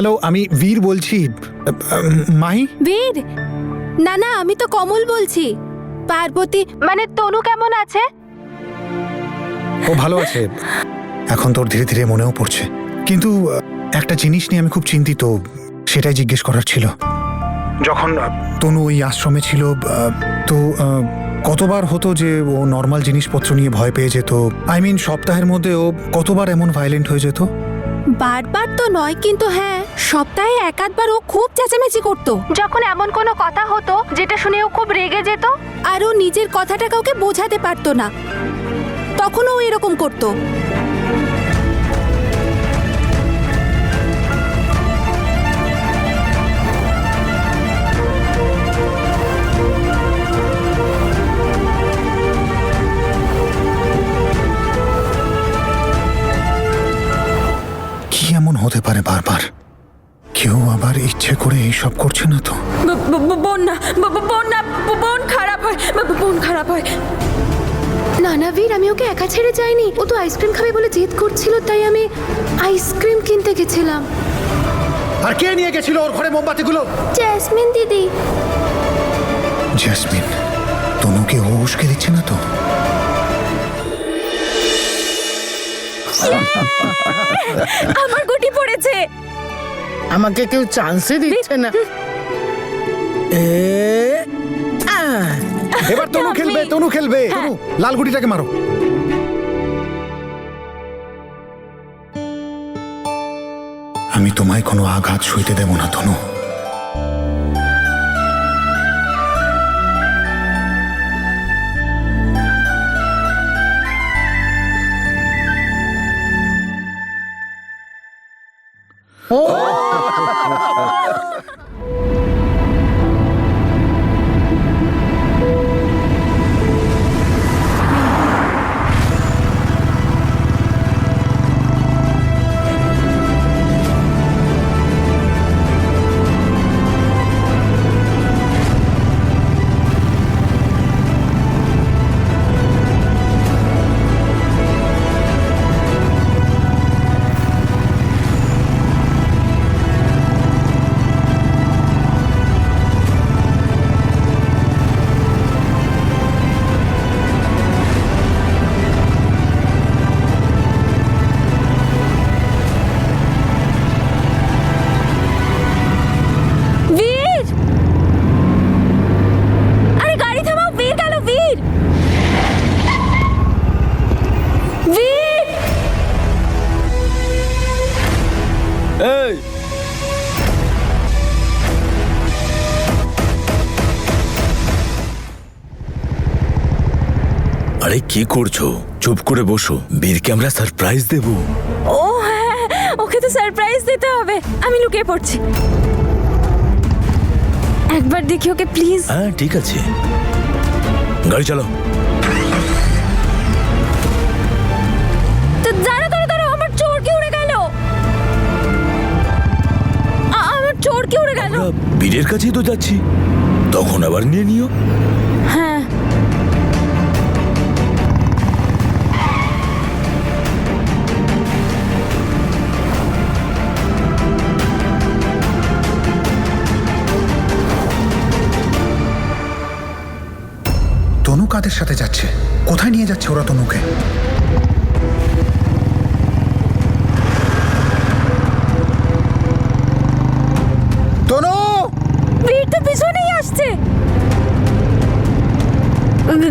Hello, আমি বীর বলছি। মাহি? বীর, না না, আমি তো কমল বলছি। পার্বতী মানে তনু কেমন আছে? ও ভালো আছে। এখন তোর ধীরে ধীরে মনেও পড়ছে, কিন্তু একটা জিনিস নিয়ে আমি খুব চিন্তিত, সেটাই জিজ্ঞেস করার ছিল। যখন তনু ওই আশ্রমে ছিল, তো কতবার হতো যে ও নর্মাল জিনিসপত্র নিয়ে ভয় পেয়ে যেত? আই মিন, সপ্তাহের মধ্যে ও কতবার এমন ভায়োলেন্ট হয়ে যেত? বারবার তো নয়, কিন্তু হ্যাঁ, সপ্তাহে এক আধবার ও খুব চেঁচামেচি করতো। যখন এমন কোনো কথা হতো যেটা শুনে ও খুব রেগে যেত, আর ও নিজের কথাটা কাউকে বোঝাতে পারতো না, তখন ও এরকম করতো। কি এমন হতে পারে বারবার? কেউ আবার ইচ্ছে করে এইসব করছে না তো? বোন না, বোন খারাপ হয়, বোন খারাপ হয়। না না বীর, আমি ওকে একা ছেড়ে যাইনি। ও তো আইসক্রিম খাবে বলে জেদ করছিল, তাই আমি আইসক্রিম কিনতে গেছিলাম। আর কে নিয়ে গেছিল ওর ঘরে মোমবাতিগুলো? জেসমিন দিদি। জেসমিন? তনুকে ও উস্কে দিচ্ছে না তো? আমার গুটি পড়েছে। আমাকে কেউ চান্সই দিচ্ছে না। এবার তনু খেলবে, তনু খেলবে। তনু, লাল গুটিটাকে মারো। আমি তোমায় কোনো আঘাত সইতে দেব না তনু। বীর, আরে গাড়ি থামাও। বীর গেল, বীর, বীর। এই আরে কি করছো? চুপ করে বসো, বীরকে আমরা সারপ্রাইজ দেব। ও হ্যাঁ, ওকে তো সারপ্রাইজ দিতে হবে। আমি লুকিয়ে পড়ছি। একবার দেখি ওকে প্লিজ। হ্যাঁ ঠিক আছে, গাড়ি চালাও। দাঁড়া, আমার চোরকি উড়ে গেল। আমার চোরকি উড়ে গেল। আমরা বীরের কাছেই তো যাচ্ছি, তখন আবার নিয়ে নিও। হ্যাঁ, তনু কাদের সাথে যাচ্ছে? কোথায় নিয়ে যাচ্ছে ওরা তনুকে? তনু! বীর তো পিছনেই আসছে।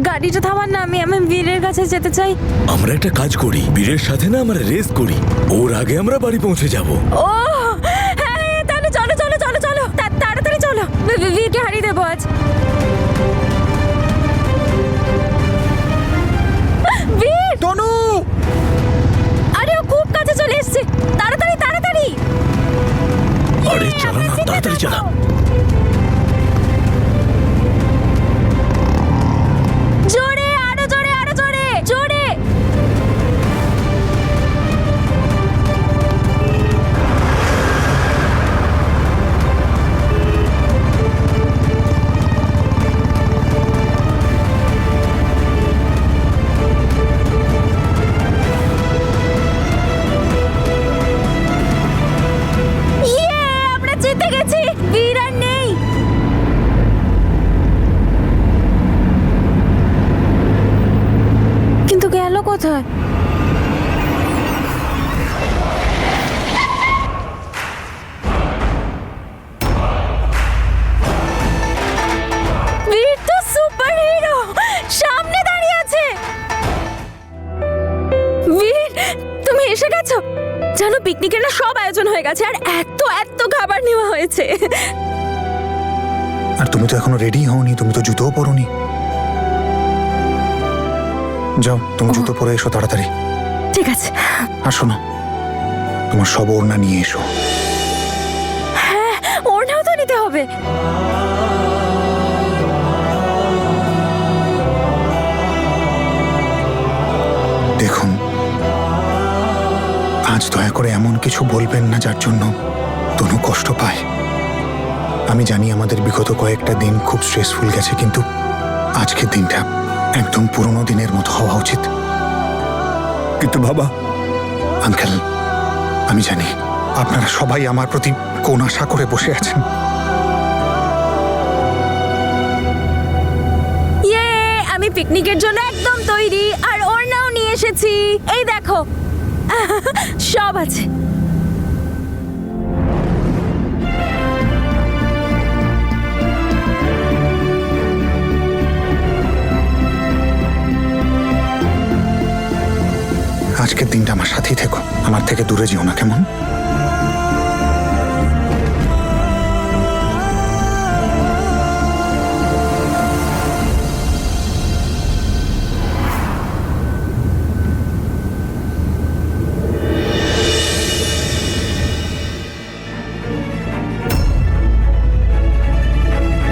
গাড়িটা থামান না, আমি বীরের কাছে যেতে চাই। আমরা একটা কাজ করি, বীরের সাথে না আমরা রেস করি, ওর আগে আমরা বাড়ি পৌঁছে যাব। ও হ্যাঁ, তাহলে চলো চলো চলো চলো, তাড়াতাড়ি চলো। বীরকে হারিয়ে দেবো আজ। বীর! তনু! আরে ও খুব কাছে চলে এসেছে। তাড়াতাড়ি তাড়াতাড়ি। আরে চালা না, তাড়াতাড়ি চালা। জোরে, আরো জোরে, আরো জোরে, জোরে। কোথায়? বীর তো সুপার হিরো, সামনে দাঁড়িয়ে আছে। বীর, তুমি এসে গেছো। জানো পিকনিকের না সব আয়োজন হয়ে গেছে, আর এত এত খাবার নেওয়া হয়েছে। আর তুমি তো এখনো রেডি হওনি, তুমি তো জুতোও পরোনি। যাও, তুমি জুতো পরে এসো তাড়াতাড়ি। ঠিক আছে। আর শোনো, তোমার সব ওড়না নিয়ে এসো। হ্যাঁ, ওড়নাও তো নিতে হবে। দেখুন, আজ দয়া করে এমন কিছু বলবেন না যার জন্য তনু কষ্ট পায়। আমি জানি আমাদের বিগত কয়েকটা দিন খুব স্ট্রেসফুল গেছে, কিন্তু আজকের দিনটা একদম পুরনো দিনের মতো হওয়া উচিত। কিন্তু বাবা, আঙ্কেল, আমি জানি আপনারা সবাই আমার প্রতি কোন আশা করে বসে আছেন। ইয়ে, আমি পিকনিকের জন্য একদম তৈরি, আর ওড়নাও নিয়ে এসেছি। এই দেখো, সব আছে। আজকের দিনটা আমার সাথেই থেকো, আমার থেকে দূরে যেও না, কেমন?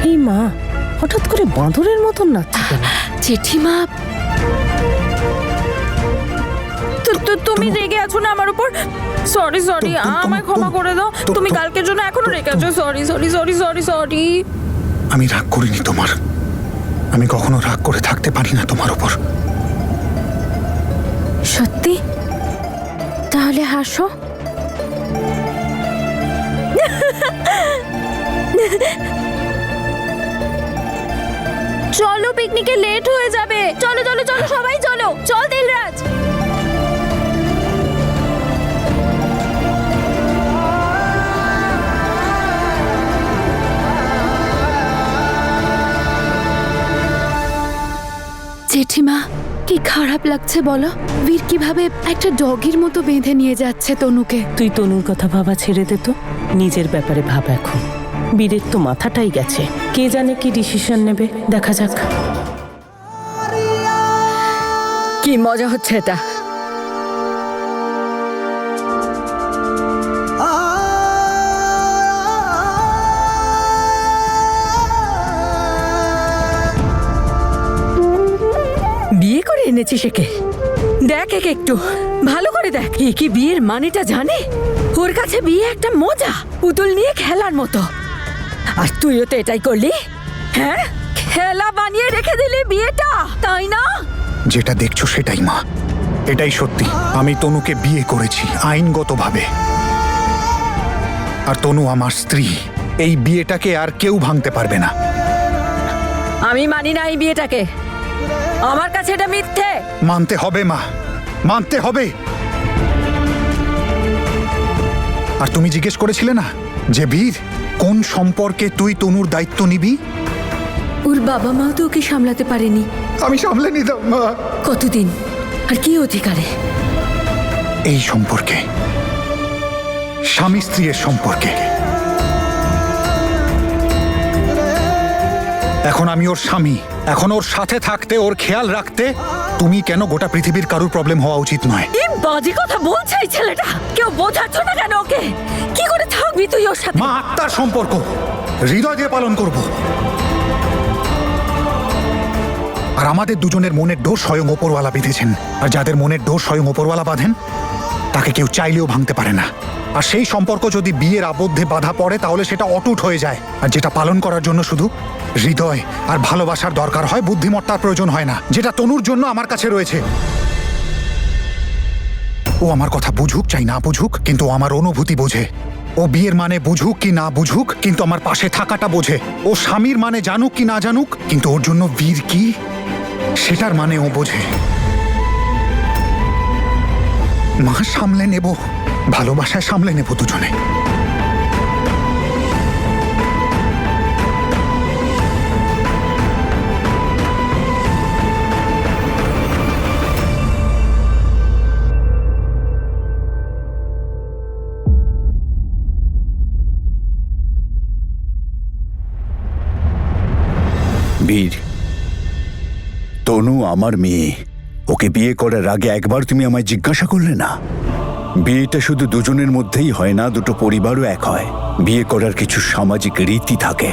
এই মা হঠাৎ করে বাঁদরের মতন নাচছে কেন? জেঠিমা, তুমি রেগে আছো না আমার উপর? সরি সরি, আমায় ক্ষমা করে দাও। তুমি কালকের জন্য এখনো রেগে আছো। Sorry sorry sorry sorry sorry. আমি রাগ করিনি তোমার, আমি কখনো রাগ করে থাকতে পারি না তোমার উপর। সত্যি? তাহলে হাসো। চলো, পিকনিকে লেট হয়ে যাবে। চলো চলো চলো, সবাই চলো। চল দিলরাজ। জেঠিমা, কি খারাপ লাগছে বলো? বীর কিভাবে একটা ডগির মতো বেঁধে নিয়ে যাচ্ছে তনুকে। তুই তনুর কথা ভাবা ছেড়ে দে তো, নিজের ব্যাপারে ভাব এখন। বীরের তো মাথাটাই গেছে, কে জানে কি ডিসিশন নেবে, দেখা যাক। কি মজা হচ্ছে এটা। বিয়ে করে এনেছিস একে, দেখ একে একটু ভালো করে দেখ। এ কি বিয়ের মানেটা জানে? ওর কাছে বিয়ে একটা মজা, পুতুল নিয়ে খেলার মতো। আর তুইও তো এটাই করলি। হ্যাঁ, খেলা বানিয়ে রেখে দিলি বিয়েটা, তাই না? যেটা দেখছো সেটাই মা, এটাই সত্যি। আমি তনুকে বিয়ে করেছি আইনগতভাবে, আর তনু আমার স্ত্রী। এই বিয়েটাকে আর কেউ ভাঙতে পারবে না। আমি মানি না এই বিয়েটাকে, আমার কাছে এটা মিথ্যে। মানতে হবে মা, মানতে হবে। আর তুমি জিজ্ঞেস করেছিলে না যে বীর, কোন সম্পর্কে তুই তনুর দায়িত্ব নিবি? ওর বাবা মাও তো ওকে সামলাতে পারেনি। আমি সামলে নিতাম মা। কতদিন আর কি অধিকারে? এই সম্পর্কে, স্বামী স্ত্রীর সম্পর্কে। এখন আমি ওর স্বামী, এখন ওর সাথে থাকতে, ওর খেয়াল রাখতে তুমি কেন গোটা পৃথিবীর কারুর প্রবলেম হওয়া উচিত নয়। কি বাজে কথা বলছে এই ছেলেটা। কেউ বোঝাচ্ছ না কেন ওকে? কি করে থাকবি তুই ওর সাথে? মা, আত্মার সম্পর্ক, হৃদয় দিয়ে পালন করব। আর আমাদের দুজনের মনের ডোর স্বয়ং ওপরওয়ালা বেঁধেছেন, আর যাদের মনের ডোর স্বয়ং ওপরওয়ালা বাঁধেন তাকে কেউ চাইলেও ভাঙতে পারে না। আর সেই সম্পর্ক যদি বিয়ের আবদ্ধে বাধা পড়ে তাহলে সেটা অটুট হয়ে যায়। আর যেটা পালন করার জন্য শুধু হৃদয় আর ভালোবাসার দরকার হয়, বুদ্ধিমত্তার প্রয়োজন হয় না, যেটা তনুর জন্য আমার কাছে রয়েছে। ও আমার কথা বুঝুক চাই না বুঝুক, কিন্তু ও আমার অনুভূতি বোঝে। ও বিয়ের মানে বুঝুক কি না বুঝুক, কিন্তু আমার পাশে থাকাটা বোঝে। ও স্বামীর মানে জানুক কি না জানুক, কিন্তু ওর জন্য বীর কি সেটার মানে ও বোঝে। মা, সামলে নেব, ভালোবাসায় সামলে নেব দুজনে। বীর, তনু আমার মেয়ে। ওকে বিয়ে করার আগে একবার তুমি আমায় জিজ্ঞাসা করলে না? বিয়েটা শুধু দুজনের মধ্যেই হয় না, দুটো পরিবারও এক হয়। বিয়ে করার কিছু সামাজিক রীতি থাকে,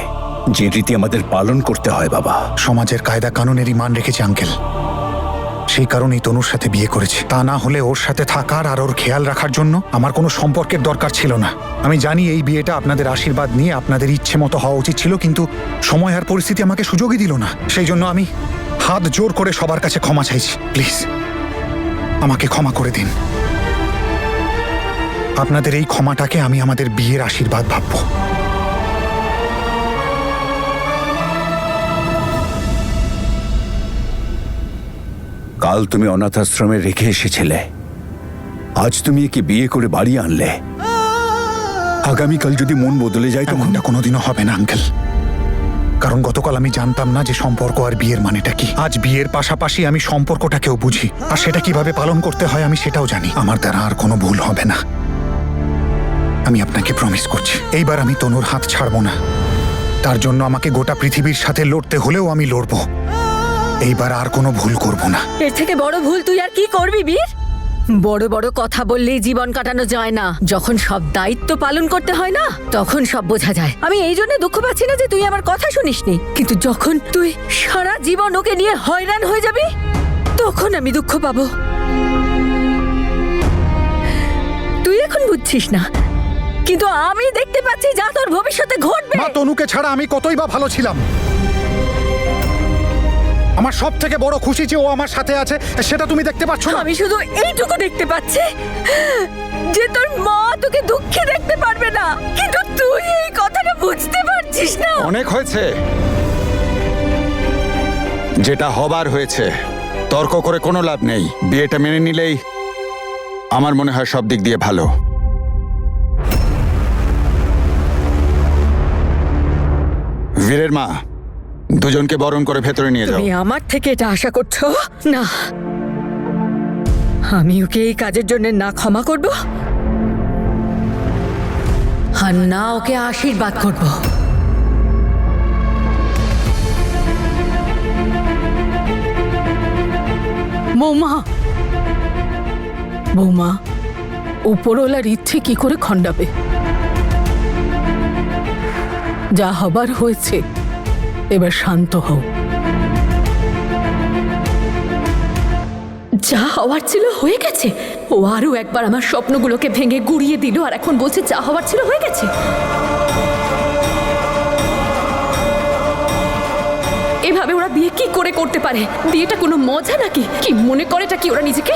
যে রীতি আমাদের পালন করতে হয় বাবা। সমাজের কায়দা কানুনেরই মান রেখেছে আঙ্কেল, সেই কারণেই তনুর সাথে বিয়ে করেছি। তা না হলে ওর সাথে থাকার আর ওর খেয়াল রাখার জন্য আমার কোনো সম্পর্কের দরকার ছিল না। আমি জানি এই বিয়েটা আপনাদের আশীর্বাদ নিয়ে আপনাদের ইচ্ছে মতো হওয়া উচিত ছিল, কিন্তু সময় আর পরিস্থিতি আমাকে সুযোগই দিল না। সেই জন্য আমি হাত জোর করে সবার কাছে ক্ষমা চাইছি। প্লিজ আমাকে ক্ষমা করে দিন। আপনাদের এই ক্ষমাটাকে আমি আমাদের বিয়ের আশীর্বাদ ভাববো। কাল তুমি অনাথ আশ্রমে রেখে এসেছিলে, আজ তুমি একে বিয়ে করে বাড়ি আনলে। আগামীকাল যদি মন বদলে যায় তখন? এমনটা কোনোদিনও হবে না আঙ্কেল, কারণ গতকাল আমি জানতাম না যে সম্পর্ক আর বিয়ের মানেটা কি। আজ বিয়ের পাশাপাশি আমি সম্পর্কটাকেও বুঝি, আর সেটা কিভাবে পালন করতে হয় আমি সেটাও জানি। আমার দ্বারা আর কোনো ভুল হবে না, আমি আপনাকে প্রমিস করছি। এইবার আমি তনুর হাত ছাড়বো না। তার জন্য আমাকে গোটা পৃথিবীর সাথে লড়তে হলেও আমি লড়বো। এইবার আর কোনো ভুল করব না। এর থেকে বড় ভুল তুই আর কি করবি বীর? বড় বড় কথা বললেই জীবন কাটানো যায় না, যখন সব দায়িত্ব পালন করতে হয় না তখন সব বোঝা যায়। আমি এই জন্য দুঃখ পাচ্ছি না যে তুই আমার কথা শুনিসনি, কিন্তু যখন তুই সারা জীবন ওকে নিয়ে হয়রান হয়ে যাবি তখন আমি দুঃখ পাবো। তুই এখন বুঝছিস না, কিন্তু আমি দেখতে পাচ্ছি যা তোর ভবিষ্যতে ঘটবে। মা, তনুকে ছাড়া আমি কতই বা ভালো ছিলাম। আমার সব থেকে বড় খুশি যে ও আমার সাথে আছে, সেটা তুমি দেখতে পাচ্ছ না? আমি শুধু এইটুকু দেখতে পাচ্ছি যে তোর মা তোকে দুঃখে দেখতে পারবে না, কিন্তু তুই এই কথাটা বুঝতে পারছিস না। অনেক হয়েছে, যেটা হবার হয়েছে। তর্ক করে কোনো লাভ নেই। বিয়েটা মেনে নিলেই আমার মনে হয় সব দিক দিয়ে ভালো। বীরের মা, দুজনকে বরণ করে ভেতরে নিয়ে যাও। তুমি আমার থেকে এটা আশা করছো না? আমি ওকে এই কাজের জন্য না ক্ষমা করব আর না ওকে আশীর্বাদ করব। বৌমা, বৌমা, উপরওয়ালার ইচ্ছে কি করে খণ্ডাবে? যা হবার হয়েছে, এবার শান্ত হও। যা হওয়ার ছিল হয়ে গেছে। ও আরো একবার আমার স্বপ্নগুলোকে ভেঙে গুড়িয়ে দিল, আর এখন বলছে যা হওয়ার ছিল হয়ে গেছে। এভাবে ওরা বিয়ে কি করে করতে পারে? বিয়েটা কোনো মজা নাকি? কি মনে করেটা কি ওরা নিজেকে?